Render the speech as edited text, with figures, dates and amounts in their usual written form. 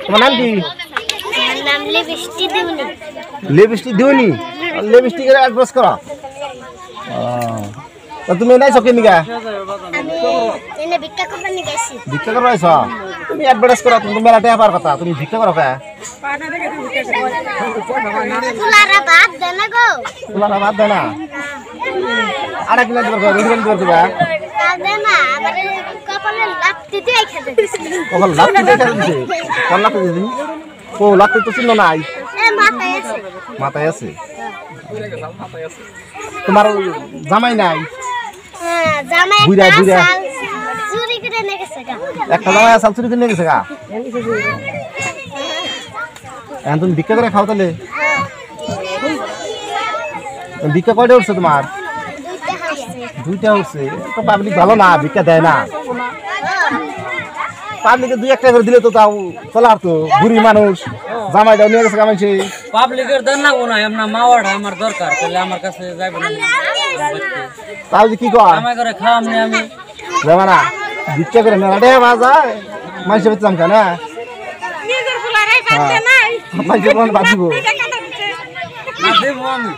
তোমার নাম কি? নাম লিপস্টিক দিউনি। লিপস্টিক দিউনি? লিপস্টিকের অ্যাডভান্স করা। তো তুমি নাই সকে নিগা? আমি এনে ভিক্ষা করতে নি গেছি। ভিক্ষা করবা আইছো? তুমি অ্যাডভান্স করা, তুমি মেলা টাকা পার কথা, তুমি ভিক্ষা করো কে? ফুলারা ভাত দেন না গো। ফুলারা ভাত দেয় না? আড়া কিলো দিবার কয়, রুটি দিবার কয়? কাঁদে না, আবার কপালে লাত্তি দিয়ে খেতে দিছে। কপাল লাত্তি দিয়ে খেতে দিছে? কোন লাত্তি দিদি? ও লাত্তি তো চিনো নাই। মাথায় আছে। মাথায় আছে? তোমার জামাই নাই? হ্যাঁ, জামাই বুইড়া একটা সাল চুরি করে নিয়ে গেছে গা। একটা জামাই সাল চুরি করে নিয়ে গেছে গা? এখন তুমি ভিক্ষা করে খাও তাহলে? ভিক্ষা কয়টা উঠছে তোমার? দুইটা উঠছে। তো পাবলিক ভালো না, ভিক্ষা দেয় না। পাবলিকে দুই একটা করে দিলে তো তাও চলার তো, বুড়ি মানুষ জামাইটাও নিয়ে গেছে কামাইছে। পাবলিকের দেন না কোনো এমন মাওয়াটা আমার দরকার, তাহলে আমার কাছে যাইব না। তাও কি কয়? জামাই করে খাওয়াম নি আমি। যাবা না? ভিক্ষা করে মেলা টাকা পাওয়া যায়, মাইসে বেচলাম কেন? নিজের ফুলারাই বাদ দেয় নাই। মাইসে বাদ দিব না দেবো আমি।